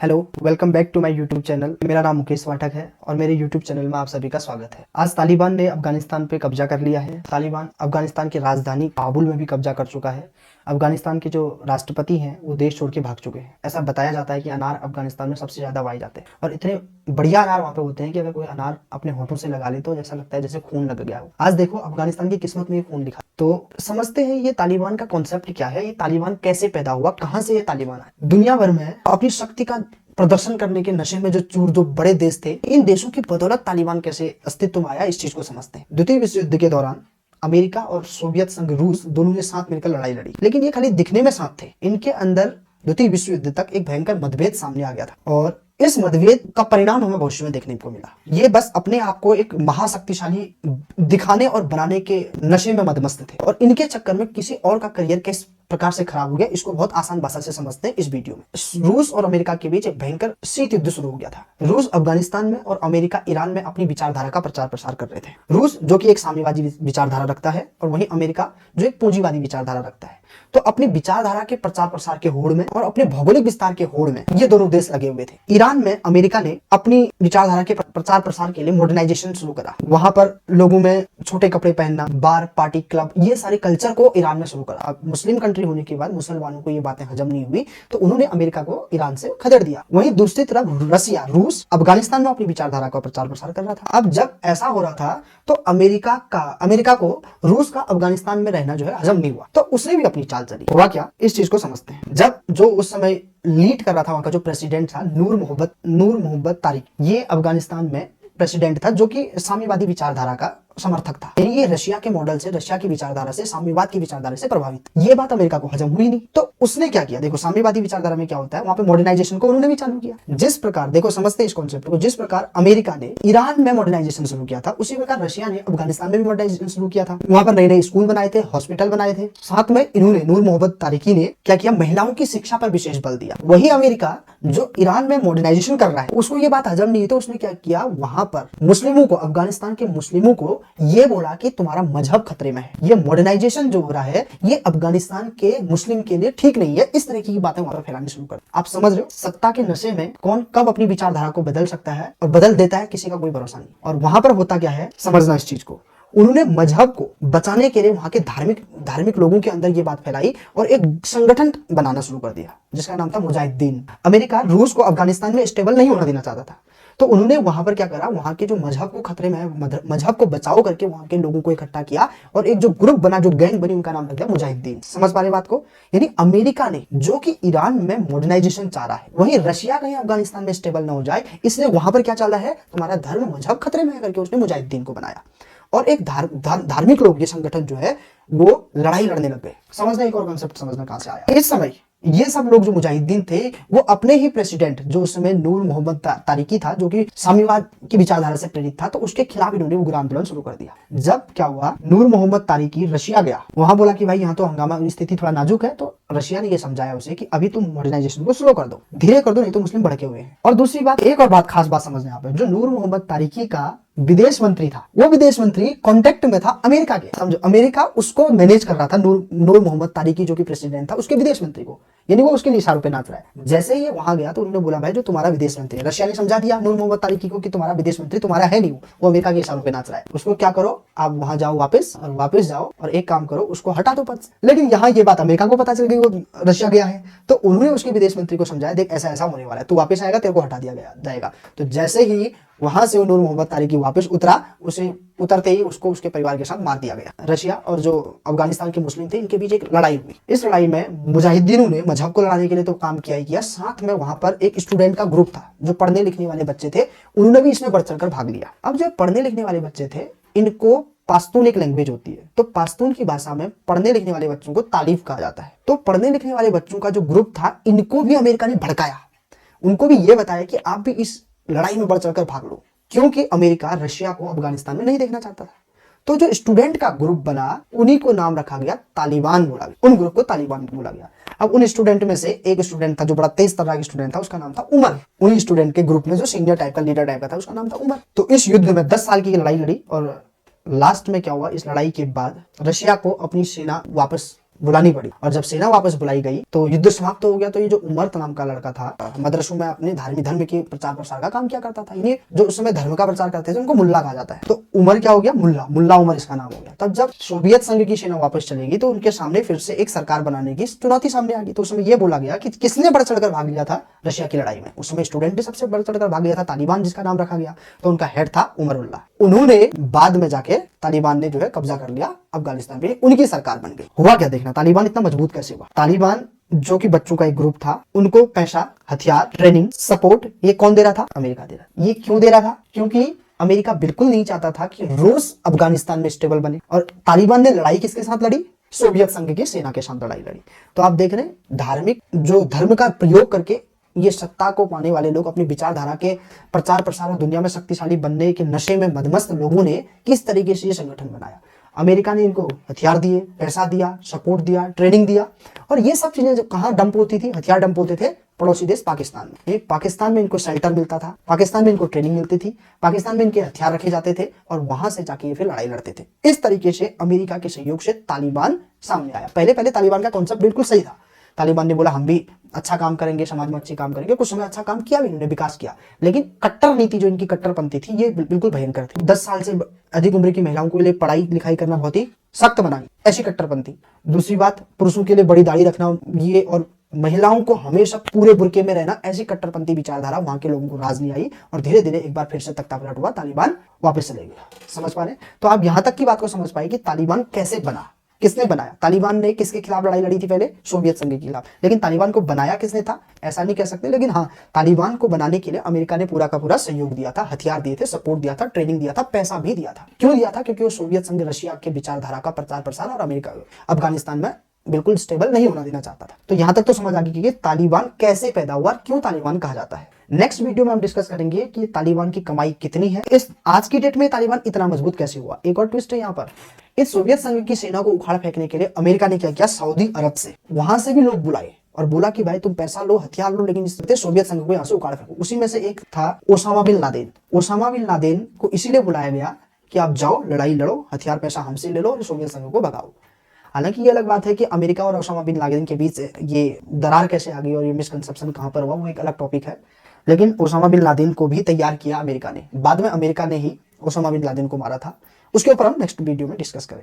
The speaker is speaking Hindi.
Hello, welcome back to my YouTube channel. मेरा नाम मुकेश पाठक है और मेरे यूट्यूब चैनल में आप सभी का स्वागत है। आज तालिबान ने अफगानिस्तान पे कब्जा कर लिया है। तालिबान अफगानिस्तान की राजधानी काबुल में भी कब्जा कर चुका है। अफगानिस्तान के जो राष्ट्रपति हैं वो देश छोड़ के भाग चुके हैं। ऐसा बताया जाता है कि अनार अफगानिस्तान में सबसे ज्यादा उगाए जाते हैं और इतने बढ़िया अनार वहाँ पे होते हैं कि अगर कोई अनार अपने होठों से लगा ले तो ऐसा लगता है जैसे खून लग गया हो। आज देखो अफगानिस्तान की किस्मत में ये खून लिखा। तो समझते हैं ये तालिबान का कॉन्सेप्ट क्या है, ये तालिबान कैसे पैदा हुआ, कहाँ से ये तालिबान आया। दुनिया भर में अपनी शक्ति का प्रदर्शन करने के नशे में जो बड़े देश थे, इन देशों की बदौलत तालिबान कैसे अस्तित्व में आया, इस चीज को समझते हैं। द्वितीय विश्व युद्ध के दौरान अमेरिका और सोवियत संघ रूस दोनों ने साथ मिलकर लड़ाई लड़ी, लेकिन ये खाली दिखने में साथ थे। इनके अंदर द्वितीय विश्व युद्ध तक एक भयंकर मतभेद सामने आ गया था और इस मतभेद का परिणाम हमें भविष्य में देखने को मिला। ये बस अपने आप को एक महाशक्तिशाली दिखाने और बनाने के नशे में मदमस्त थे और इनके चक्कर में किसी और का करियर किस प्रकार से खराब हो गया, इसको बहुत आसान भाषा से समझते हैं इस वीडियो में। रूस और अमेरिका के बीच एक भयंकर शीत युद्ध शुरू हो गया था। रूस अफगानिस्तान में और अमेरिका ईरान में अपनी विचारधारा का प्रचार प्रसार कर रहे थे। रूस जो कि एक साम्यवादी विचारधारा रखता है और वहीं अमेरिका जो एक पूंजीवादी विचारधारा रखता है। तो अपनी विचारधारा के प्रचार प्रसार के होड़ में और अपने भौगोलिक विस्तार के होड़ में ये दोनों देश लगे हुए थे। ईरान में अमेरिका ने अपनी विचारधारा के प्रचार प्रसार के लिए मॉडर्नाइजेशन शुरू करा। वहां पर लोगों में छोटे कपड़े पहनना, बार, पार्टी, क्लब, ये सारे कल्चर को ईरान में शुरू करा। अब मुस्लिम कंट्री होने के बाद मुसलमानों को ये बातें हजम नहीं हुई तो उन्होंने अमेरिका को ईरान से खदेड़ दिया। वहीं दूसरी तरफ रूस अफगानिस्तान में अपनी विचारधारा का प्रचार प्रसार कर रहा था। अब जब ऐसा हो रहा था तो अमेरिका को रूस का अफगानिस्तान में रहना जो है हजम नहीं हुआ, तो उसने भी अपनी चाल चली। हुआ क्या, इस चीज को समझते हैं। जब जो उस समय लीड कर रहा था वहां का जो प्रेसिडेंट था नूर मोहम्मद तारिक, ये अफगानिस्तान में प्रेसिडेंट था जो कि साम्यवादी विचारधारा का समर्थक था। ये रशिया के मॉडल से, रशिया की विचारधारा से, साम्यवाद की विचारधारा से प्रभावित। ये बात अमेरिका को हजम हुई नहीं तो उसने क्या किया, देखो साम्यवादी विचारधारा में क्या होता है, वहां पे मॉडर्नाइजेशन को उन्होंने भी चालू किया। जिस प्रकार, देखो समझते हैं इस कॉन्सेप्ट को, जिस प्रकार अमेरिका ने ईरान में मॉडर्नाइजेशन शुरू किया था उसी प्रकार रशिया ने अफगानिस्तान में भी मॉडर्नाइजेशन शुरू किया था। वहां पर नए नए स्कूल बनाए थे, हॉस्पिटल बनाए थे। साथ में इन्होंने, नूर मोहम्मद तारिकी ने क्या किया, महिलाओं की शिक्षा पर विशेष बल दिया। वही अमेरिका जो ईरान में मॉडर्नाइजेशन कर रहा है उसको ये बात हजम नहीं, तो उसने क्या किया, वहां पर मुस्लिमों को, अफगानिस्तान के मुस्लिमों को ये बोला कि तुम्हारा मजहब खतरे में है, ये मॉडर्नाइजेशन जो हो रहा है ये अफगानिस्तान के मुस्लिम के लिए ठीक नहीं है। इस तरह की बातें वहां पर फैलानी शुरू कर। आप समझ रहे हो, सत्ता के नशे में कौन कब अपनी विचारधारा को बदल सकता है और बदल देता है, किसी का कोई भरोसा नहीं। और वहां पर होता क्या है, समझना इस चीज को। उन्होंने मजहब को बचाने के लिए वहां के धार्मिक लोगों के अंदर ये बात फैलाई और एक संगठन बनाना शुरू कर दिया जिसका नाम था मुजाहिदीन। अमेरिका रूस को अफगानिस्तान में स्टेबल नहीं होना देना चाहता था, तो उन्होंने वहां पर क्या करा, वहां के जो मजहब को खतरे में है, मजहब को बचाओ करके वहां के लोगों को इकट्ठा किया और एक जो ग्रुप बना, जो गैंग बनी, उनका नाम रख दिया मुजाहिदीन। समझ पा रहे बात को। यानी अमेरिका ने, जो कि ईरान में मॉडर्नाइजेशन चाह रहा है, वहीं रशिया कहीं अफगानिस्तान में स्टेबल ना हो जाए, इसलिए वहां पर क्या चल रहा है, तुम्हारा धर्म मजहब खतरे में है करके उसने मुजाहिदीन को बनाया। और एक धार्मिक लोग, ये संगठन जो है वो लड़ाई लड़ने लग गए। समझना, एक और कंसेप्ट समझना कहां से आया। इस समय ये सब लोग जो मुजाहिदीन थे वो अपने ही प्रेसिडेंट, जो उस समय नूर मोहम्मद तारिकी था, जो कि साम्यवाद की विचारधारा से प्रेरित था, तो उसके खिलाफ इन्होंने उग्र आंदोलन शुरू कर दिया। जब क्या हुआ, नूर मोहम्मद तारिकी रशिया गया, वहां बोला कि भाई यहाँ तो हंगामा, स्थिति थोड़ा नाजुक है, तो रशिया ने ये समझाया उसे कि अभी तुम मॉडर्नाइजेशन को स्लो कर दो, धीरे कर दो, नहीं तो मुस्लिम भड़के हुए हैं। और दूसरी बात, एक और बात, खास बात समझने यहाँ पे, जो नूर मोहम्मद तारिकी का विदेश मंत्री था, वो विदेश मंत्री कांटेक्ट में था अमेरिका के। समझो, अमेरिका उसको मैनेज कर रहा था, नूर मोहम्मद तारिकी जो कि प्रेसिडेंट था, उसके विदेश मंत्री को, यानी वो उसके इशारों पे नाच रहा है। जैसे ही वहां गया तो उन्होंने बोला भाई जो तुम्हारा विदेश मंत्री है, रशिया ने समझा दिया नूर मोहम्मद तारिकी को कि तुम्हारा विदेश मंत्री तुम्हारा है नहीं, वो अमेरिका के इशारों पे नाच रहा है, उसको क्या करो, आप वहां जाओ वापस जाओ और एक काम करो, उसको हटा दो पद से। लेकिन यहाँ ये बात अमेरिका को पता चल गई वो रशिया गया है, तो उन्होंने उसके विदेश मंत्री को समझाया, देख ऐसा ऐसा होने वाला है, तू वापस आएगा, तेरे को हटा दिया जाएगा। तो जैसे ही वहां से नूर मोहम्मद तारिकी वापस उतरा, उसे उतरते ही उसको उसके परिवार के साथ मार दिया गया। रशिया और जो अफगानिस्तान के मुस्लिम थे, इनके बीच एक लड़ाई हुई। इस लड़ाई में मुजाहिदीनों ने मजहब को लड़ाने के लिए तो काम किया ही किया, साथ में वहां पर एक स्टूडेंट का ग्रुप था, जो पढ़ने लिखने वाले बच्चे थे, उन्होंने भी इसमें बढ़ चढ़कर भाग लिया। अब जो पढ़ने लिखने वाले बच्चे थे, इनको पाश्तून एक लैंग्वेज होती है, तो पाश्तून की भाषा में पढ़ने लिखने वाले बच्चों को तालिफ कहा जाता है। तो पढ़ने लिखने वाले बच्चों का जो ग्रुप था, इनको भी अमेरिका ने भड़काया, उनको भी ये बताया कि आप भी इस लड़ाई में बढ़ चढ़कर भाग लो, क्योंकि अमेरिका रशिया को अफगानिस्तान में नहीं देखना चाहता था। तो जो स्टूडेंट का ग्रुप बना, उन्हीं को नाम रखा गया तालिबान बोला गया, उन ग्रुप को तालिबान बोला गया। अब उन स्टूडेंट में से एक स्टूडेंट था जो बड़ा तेज तर्रार का स्टूडेंट था, उसका नाम था उमर। उन्हीं स्टूडेंट के ग्रुप में जो सीनियर टाइप का, लीडर टाइप का था, उसका नाम था उमर। तो इस युद्ध में 10 साल की लड़ाई लड़ी और लास्ट में क्या हुआ, इस लड़ाई के बाद रशिया को अपनी सेना वापस बुलानी पड़ी। और जब सेना वापस बुलाई गई तो युद्ध समाप्त हो गया। तो ये जो उमर नाम का लड़का था, मदरसों में अपने धर्म के प्रचार प्रसार का काम किया करता था। ये जो उस समय धर्म का प्रचार करते थे उनको मुल्ला कहा जाता है। तो उमर क्या हो गया, मुल्ला उमर इसका नाम हो गया। तब जब सोवियत संघ की सेना वापस चलेगी तो उनके सामने फिर से एक सरकार बनाने की चुनौती सामने आ गई। तो उस समय ये बोला गया कि किसने बढ़ चढ़कर भाग लिया था रशिया की लड़ाई में। उस समय स्टूडेंट ने सबसे बढ़ चढ़कर भाग लिया था, तालिबान जिसका नाम रखा गया। तो उनका हेड था उमरुल्लाह। उन्होंने बाद में जाके तालिबान ने जो है कब्जा कर लिया अफगानिस्तान पे, उनकी सरकार बन गई। हुआ क्या देखना, तालिबान इतना मजबूत कैसे हुआ। तालिबान जो कि बच्चों का एक ग्रुप था, उनको पैसा, हथियार, ट्रेनिंग, सपोर्ट ये कौन दे रहा था, अमेरिका दे रहा। ये क्यों दे रहा था, क्योंकि अमेरिका बिल्कुल नहीं चाहता था कि रूस अफगानिस्तान में स्टेबल बने। और तालिबान ने लड़ाई किसके साथ लड़ी, सोवियत संघ की सेना के साथ लड़ाई लड़ी। तो आप देख रहे हैं धार्मिक जो धर्म का प्रयोग करके ये सत्ता को पाने वाले लोग अपनी विचारधारा के प्रचार प्रसार और दुनिया में शक्तिशाली बनने के नशे में मदमस्त लोगों ने किस तरीके से ये संगठन बनाया। अमेरिका ने इनको हथियार दिए, पैसा दिया, सपोर्ट दिया, ट्रेनिंग दिया। और ये सब चीजें जो कहाँ डंप होती थी, हथियार डंप होते थे पड़ोसी देश पाकिस्तान में। पाकिस्तान में इनको शेल्टर मिलता था, पाकिस्तान में इनको ट्रेनिंग मिलती थी, पाकिस्तान में इनके हथियार रखे जाते थे और वहां से जाके ये फिर लड़ाई लड़ते थे। इस तरीके से अमेरिका के सहयोग से तालिबान सामने आया। पहले तालिबान का कॉन्सेप्ट बिल्कुल सही था। तालिबान ने बोला हम भी अच्छा काम करेंगे, समाज में अच्छे काम करेंगे। कुछ समय अच्छा काम किया भी, इन्होंने विकास किया। लेकिन कट्टर नीति जो इनकी कट्टरपंथी थी ये बिल्कुल भयंकर थी। 10 साल से अधिक उम्र की महिलाओं के लिए पढ़ाई लिखाई करना बहुत ही सख्त बनाई, ऐसी कट्टरपंथी। दूसरी बात, पुरुषों के लिए बड़ी दाढ़ी रखना ये, और महिलाओं को हमेशा पूरे बुर्के में रहना, ऐसी कट्टरपंथी विचारधारा वहां के लोगों को राज नहीं आई। और धीरे धीरे एक बार फिर से तख्तापलट हुआ, तालिबान वापस चले गया। समझ पा रहे? तो आप यहां तक की बात को समझ पाए कि तालिबान कैसे बना, किसने बनाया। तालिबान ने किसके खिलाफ लड़ाई लड़ी थी पहले, सोवियत संघ के खिलाफ। लेकिन तालिबान को बनाया किसने था, ऐसा नहीं कह सकते। लेकिन हाँ, तालिबान को बनाने के लिए अमेरिका ने पूरा का पूरा सहयोग दिया था, हथियार दिए थे, सपोर्ट दिया था, ट्रेनिंग दिया था, पैसा भी दिया था। क्यों दिया था, क्योंकि वो सोवियत संघ रशिया के विचारधारा का प्रचार प्रसार और अमेरिका अफगानिस्तान में बिल्कुल स्टेबल नहीं होना देना चाहता था। तो यहां तक तो समझ आ गई कि तालिबान कैसे पैदा हुआ, क्यों तालिबान कहा जाता है। नेक्स्ट वीडियो में हम डिस्कस करेंगे कि तालिबान की कमाई कितनी है, इस आज की डेट में तालिबान इतना मजबूत कैसे हुआ। एक और ट्विस्ट है यहाँ पर, इस सोवियत संघ की सेना को उखाड़ फेंकने के लिए अमेरिका ने क्या किया, सऊदी अरब से वहां से भी लोग बुलाए और बोला कि भाई तुम पैसा लो, हथियार लो, लेकिन इस सोवियत संघ को यहाँ से उखाड़ फेंको। उसी में से एक था Osama bin Laden. Osama bin Laden को इसीलिए बुलाया गया कि आप जाओ, लड़ाई लड़ो, हथियार पैसा हमसे ले लो और सोवियत संघ को भगाओ। हालांकि ये अलग बात है कि अमेरिका और ओसामा बिन लादेन के बीच ये दरार कैसे आ गई और ये मिसकंसेप्शन कहां पर हुआ, वो एक अलग टॉपिक है। लेकिन ओसामा बिन लादेन को भी तैयार किया अमेरिका ने। बाद में अमेरिका ने ही ओसामा बिन लादेन को मारा था। उसके ऊपर हम नेक्स्ट वीडियो में डिस्कस करेंगे।